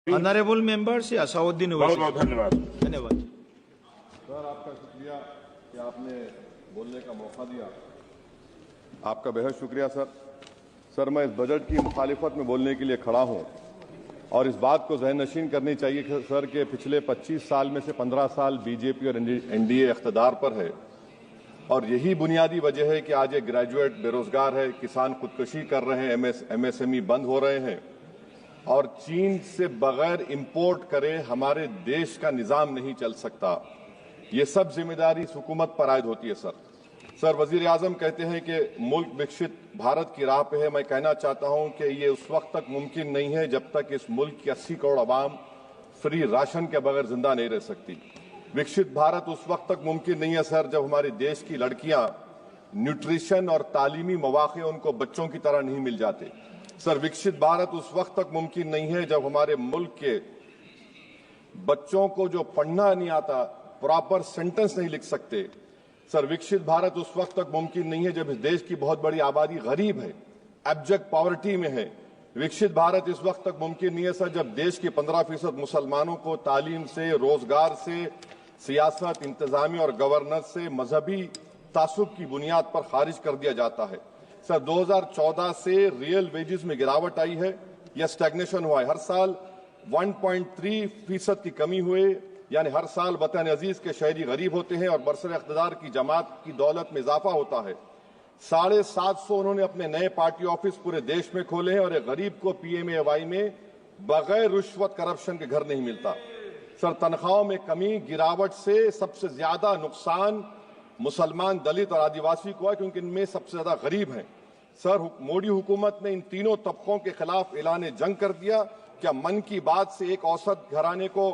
Honourable members Asaduddin बहुत बहुत धन्यवाद। धन्यवाद सर, आपका शुक्रिया कि आपने बोलने का मौका दिया। आपका बेहद शुक्रिया सर। सर, मैं इस बजट की मुखालिफत में बोलने के लिए खड़ा हूं और इस बात को ज़हन नशीन करनी चाहिए सर कि पिछले 25 साल में से 15 साल बीजेपी और एनडीए इख्तिदार पर है और यही बुनियादी वजह है कि आज एक ग्रेजुएट बेरोजगार है, किसान खुदकुशी कर रहे हैं, एमएसएमई बंद हो रहे हैं और चीन से बगैर इंपोर्ट करे हमारे देश का निजाम नहीं चल सकता। ये सब जिम्मेदारी इस हुकूमत पर आयद होती है सर। वजीर आजम कहते हैं कि मुल्क विकसित भारत की राह पे है। मैं कहना चाहता हूं कि ये उस वक्त तक मुमकिन नहीं है जब तक इस मुल्क की 80 करोड़ आवाम फ्री राशन के बगैर जिंदा नहीं रह सकती। विकसित भारत उस वक्त तक मुमकिन नहीं है सर जब हमारे देश की लड़कियां न्यूट्रिशन और तालीमी मौके उनको बच्चों की तरह नहीं मिल जाते। सर, विकसित भारत उस वक्त तक मुमकिन नहीं है जब हमारे मुल्क के बच्चों को जो पढ़ना नहीं आता, प्रॉपर सेंटेंस नहीं लिख सकते। सर, विकसित भारत उस वक्त तक मुमकिन नहीं है जब इस देश की बहुत बड़ी आबादी गरीब है, एब्जेक्ट पॉवर्टी में है। विकसित भारत इस वक्त तक मुमकिन नहीं है सर जब देश के 15% मुसलमानों को तालीम से, रोजगार से, सियासत, इंतजामी और गवर्नेंस से मजहबी तासुब की बुनियाद पर खारिज कर दिया जाता है। सर, 2014 से रियल वेजेस में गिरावट आई है या स्टैग्नेशन हुआ है। हर साल 1.3% की कमी हुए, यानी हर साल वतन अजीज के शहरी गरीब होते हैं और बरसर इख्तिदार की जमात की दौलत में इजाफा होता है। 750 उन्होंने अपने नए पार्टी ऑफिस पूरे देश में खोले हैं और एक गरीब को पीएमएवाई में बगैर रिश्वत करप्शन के घर नहीं मिलता। सर, तनख्वाहों में कमी, गिरावट से सबसे ज्यादा नुकसान मुसलमान, दलित और आदिवासी को है क्योंकि इनमें सबसे ज्यादा गरीब हैं। सर, मोदी हुकूमत ने इन तीनों तबकों के खिलाफ ऐलान जंग कर दिया। क्या मन की बात से एक औसत घराने को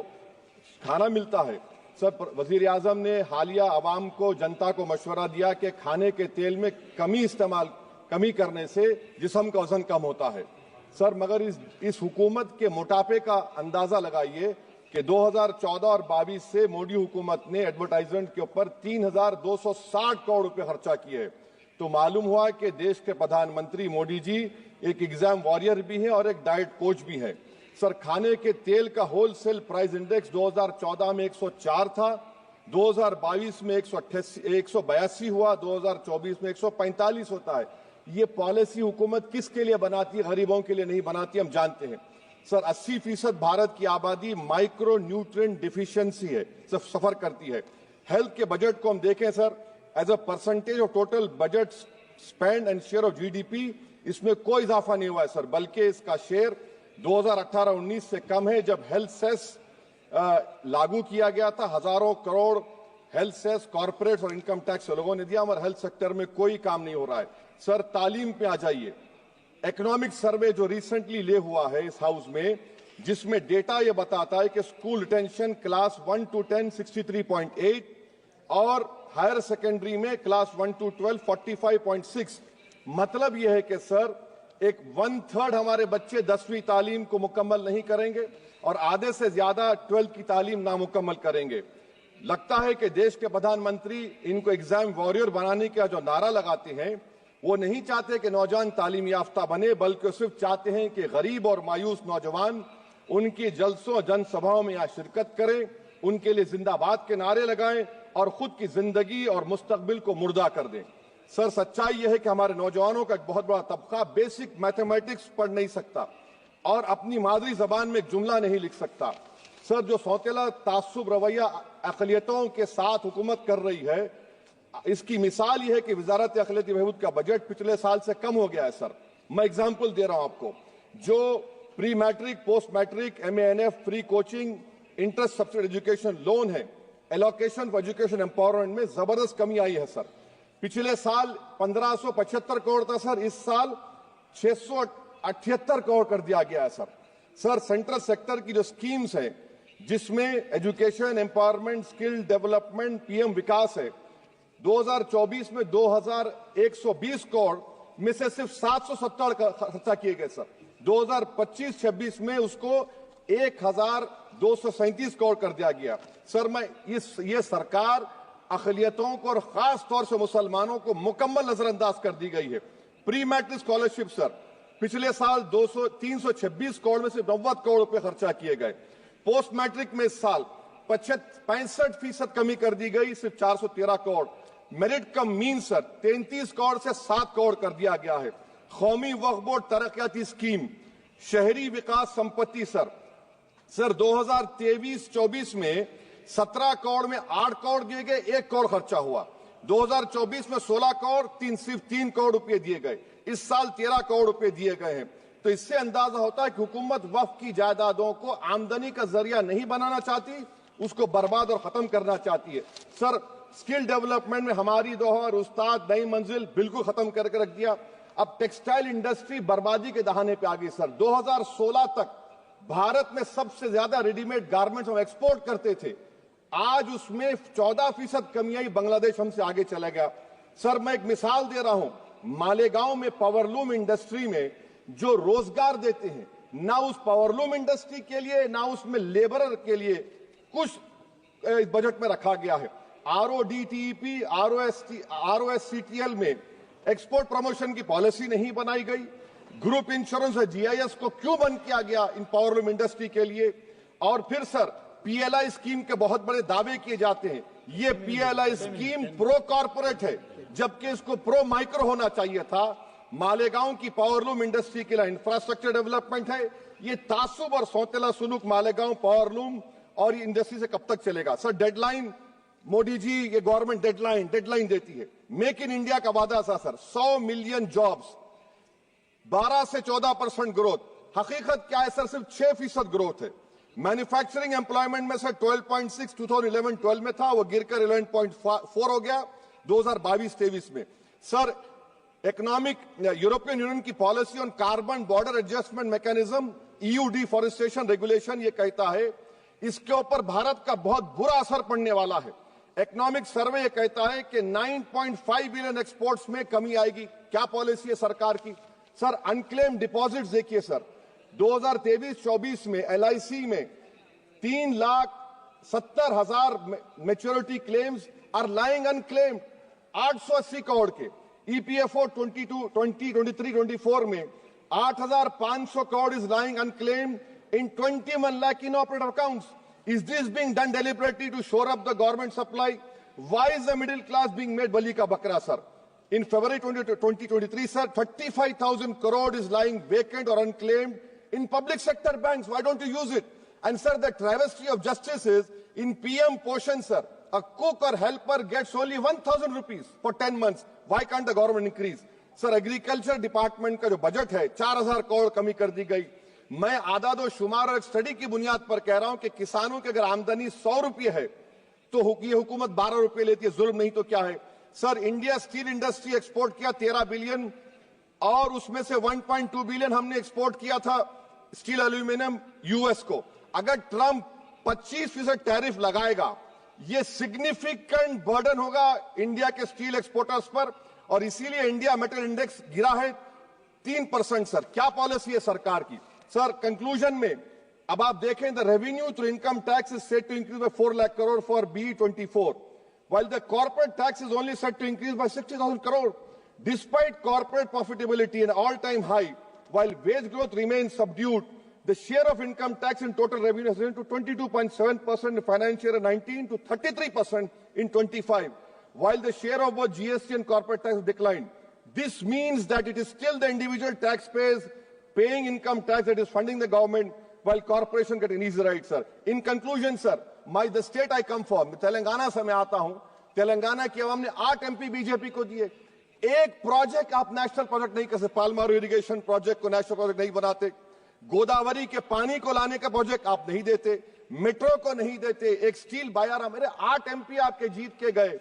खाना मिलता है? सर, वजीर आजम ने हालिया आवाम को, जनता को मशवरा दिया कि खाने के तेल में कमी करने से जिस्म का वजन कम होता है। सर, मगर इस हुकूमत के मोटापे का अंदाजा लगाइए कि 2014 और 22 से मोदी हुकूमत ने एडवर्टाइजमेंट के ऊपर 3,260 करोड़ रुपए खर्चा किए। तो मालूम हुआ कि देश के प्रधानमंत्री मोदी जी एक एग्जाम वॉरियर भी हैं और एक डाइट कोच भी हैं। सर, खाने के तेल का होलसेल प्राइस इंडेक्स 2014 में 104 था, 2022 में 182 हुआ, 2024 में 145 होता है। ये पॉलिसी हुकूमत किसके लिए बनाती है? गरीबों के लिए नहीं बनाती, हम जानते हैं। सर, 80% भारत की आबादी माइक्रो न्यूट्रिएंट डिफिशियंसी है, सफर करती है। हेल्थ के बजट को हम देखें sir, as a percentage of total budget spend and share of GDP, इसमें कोई इजाफा नहीं हुआ है सर, बल्कि इसका शेयर 2018-19 से कम है जब हेल्थ सेस लागू किया गया था। हजारों करोड़ हेल्थ सेस कॉर्पोरेट और इनकम टैक्स लोगों ने दिया, हमारे हेल्थ सेक्टर में कोई काम नहीं हो रहा है। सर, तालीम पे आ जाइए। इकोनॉमिक सर्वे जो रिसेंटली ले हुआ है इस हाउस में, जिसमें डेटा यह बताता है कि स्कूल रिटेंशन क्लास 1 to 10 63.8 और हायर सेकेंडरी में क्लास 1 to 12 45.6। मतलब यह है कि सर, एक 1/3 हमारे बच्चे 10वीं तालीम को मुकम्मल नहीं करेंगे और आधे से ज्यादा 12th की तालीम नामुकम्मल करेंगे। लगता है कि देश के प्रधानमंत्री इनको एग्जाम वॉरियर बनाने का जो नारा लगाते हैं, वो नहीं चाहते कि नौजवान तालीम याफ्ता बने, बल्कि सिर्फ चाहते हैं कि गरीब और मायूस नौजवान उनकी जलसों जनसभाओं में यहाँ शिरकत करें, उनके लिए जिंदाबाद के नारे लगाएं और खुद की जिंदगी और मुस्तकबिल को मुर्दा कर दें। सर, सच्चाई यह है कि हमारे नौजवानों का एक बहुत बड़ा तबका बेसिक मैथमेटिक्स पढ़ नहीं सकता और अपनी मादरी जबान में एक जुमला नहीं लिख सकता। सर, जो सौतेला तासुब रवैया अक़लियतों के साथ हुकूमत कर रही है, इसकी मिसाल यह है कि वजारत अक़लियती बहबूद का बजट पिछले साल से कम हो गया है। सर, मैं एग्जाम्पल दे रहा हूं आपको। जो pre matric, post matric, MANF, free coaching, interest subsidy education loan है, एलोकेशन फॉर एजुकेशन एम्पावरमेंट में जबरदस्त कमी आई है। सर, पिछले साल 1575 करोड़ था सर, इस साल 678 करोड़ कर दिया गया है। सर, सेंट्रल सेक्टर की जो स्कीम्स है जिसमें education, empowerment, skill development, PM विकास है, 2024 में 2120 करोड़ में से सिर्फ 770 खर्चा किए गए सर। 2025-26 में उसको 1237 करोड़ कर दिया गया। सर, ये सरकार अक़लियतों को और खास तौर से मुसलमानों को मुकम्मल नजरअंदाज कर दी गई है। प्री मैट्रिक स्कॉलरशिप सर, पिछले साल 326 करोड़ में से 90 करोड़ रुपए खर्चा किए गए। पोस्ट मैट्रिक में इस साल 65% कमी कर दी गई, सिर्फ 413 करोड़। मेरिट कम मीन सर 33 करोड़ से 7 करोड़ कर दिया गया है। कौमी वक्फ बोर्ड तरक्याती स्कीम, शहरी विकास संपत्ति सर 2023-24 में 17 करोड़ में 8 करोड़ दिए गए, 1 करोड़ खर्चा हुआ। 2024 में 16 करोड़ सिर्फ 3 करोड़ रुपए दिए गए। इस साल 13 करोड़ रुपए दिए गए हैं। तो इससे अंदाजा होता है कि हुकूमत वक्फ की जायदादों को आमदनी का जरिया नहीं बनाना चाहती, उसको बर्बाद और खत्म करना चाहती है। सर स्किल डेवलपमेंट में हमारी दोहर उस्ताद नई मंजिल बिल्कुल खत्म करके रख दिया। अब टेक्सटाइल इंडस्ट्री बर्बादी के दहाने पे आ गई सर। 2016 तक भारत में सबसे ज्यादा रेडीमेड गारमेंट्स हम एक्सपोर्ट करते थे, आज उसमें 14% कमी आई, बांग्लादेश हमसे आगे चला गया। सर मैं एक मिसाल दे रहा हूं, मालेगांव में पावरलूम इंडस्ट्री में जो रोजगार देते हैं, ना उस पावरलूम इंडस्ट्री के लिए ना उसमें लेबरर के लिए कुछ बजट में रखा गया है। RODTEP, ROSCTL में एक्सपोर्ट प्रमोशन की पॉलिसी नहीं बनाई गई। ग्रुप इंश्योरेंस और GIS को क्यों बंद किया गया इन पावरलूम इंडस्ट्री के लिए? और फिर सर PLI स्कीम के बहुत बड़े दावे किए जाते हैं। ये PLI स्कीम प्रो कॉर्पोरेट है, जबकि इसको प्रो माइक्रो होना चाहिए था। मालेगांव की पावरलूम इंडस्ट्री के लिए इंफ्रास्ट्रक्चर डेवलपमेंट है। ये तासुब और सौतेला सुलूक मालेगांव पावरलूम और इंडस्ट्री से कब तक चलेगा? सर डेडलाइन, मोदी जी ये गवर्नमेंट डेडलाइन देती है। मेक इन इंडिया का वादा था सर 100 मिलियन जॉब्स, 12 से 14% ग्रोथ। हकीकत क्या है सर? सिर्फ 6% ग्रोथ है। मैन्युफैक्चरिंग एम्प्लॉयमेंट में सर 12.6 2011-12 में था, वो गिरकर 11.4 हो गया 2022-23 में। सर इकोनॉमिक यूरोपियन यूनियन की policy on carbon border adjustment mechanism EU deforestation regulation ये कहता है इसके ऊपर भारत का बहुत बुरा असर पड़ने वाला है। इकोनॉमिक सर्वे ये कहता है कि 9.5 बिलियन एक्सपोर्ट्स में कमी आएगी। क्या पॉलिसी है सरकार की? सर अनक्लेम डिपॉजिट्स देखिए सर, 2023-24 में LIC में 3,70,000 maturity claims are lying unclaimed, 880 crore के। EPFO 2023-24 में 8,500 crore is lying unclaimed in 21 lakh inoperative accounts. Is this being done deliberately to shore up the government supply? Why is the middle class being made bali ka bakra, sir? In February 2023, sir, 35,000 crore is lying vacant or unclaimed in public sector banks. Why don't you use it? And sir, the travesty of justice is in PM Poshan, sir, a cook or helper gets only 1,000 rupees for 10 months. Why can't the government increase? Sir, agriculture department का जो budget है 4,000 करोड़ कमी कर दी गई। मैं आदाद और शुमार और एक स्टडी की बुनियाद पर कह रहा हूं कि किसानों की अगर आमदनी 100 रुपये है तो ये हुकूमत 12 रुपये लेती है। जुल्म नहीं तो क्या है? Sir India steel industry export किया 13 बिलियन और उसमें से 1.2 बिलियन हमने एक्सपोर्ट किया था स्टील एल्यूमिनियम US को। अगर ट्रंप 25% टैरिफ लगाएगा ये सिग्निफिकेंट बर्डन होगा इंडिया के स्टील एक्सपोर्टर्स पर और इसीलिए इंडिया मेटल इंडेक्स गिरा है 3%। सर क्या पॉलिसी है सरकार की? सर कंक्लूजन में अब आप देखें the revenue through income tax is set to increase by 4 lakh crore for BE24 while the corporate tax is only set to increase by 60,000 crore despite corporate profitability an all-time high while wage growth remains subdued. The share of income tax in total revenue has risen to 22.7% in financial year 19 to 33% in 25 while the share of both GST and corporate tax has declined. This means that it is still the individual taxpayers paying income tax that is funding the government while corporation get an easy ride, sir. In conclusion, sir, the state I come from, Telangana से मैं आता हूं, तेलंगाना की आवाम ने 8 MP BJP को दिए। एक project आप नेशनल प्रोजेक्ट नहीं कर सकते, पालमारू इरिगेशन प्रोजेक्ट को नेशनल प्रोजेक्ट नहीं बनाते, गोदावरी के पानी को लाने का प्रोजेक्ट आप नहीं देते, मेट्रो को नहीं देते, एक स्टील बायारा, मेरे 8 MP आपके जीत के गए।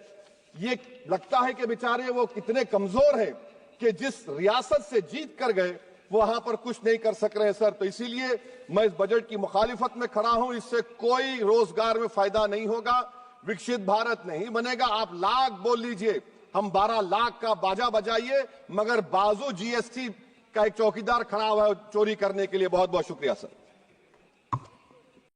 ये लगता है कि बेचारे वो कितने कमजोर हैं कि जिस रियासत से जीत कर गए वहां पर कुछ नहीं कर सक रहे हैं सर। तो इसीलिए मैं इस बजट की मुखालिफत में खड़ा हूं। इससे कोई रोजगार में फायदा नहीं होगा, विकसित भारत नहीं बनेगा। आप लाख बोल लीजिए, हम 12 लाख का बाजा बजाइए, मगर बाजू GST का एक चौकीदार खड़ा हुआ है चोरी करने के लिए। बहुत बहुत शुक्रिया सर।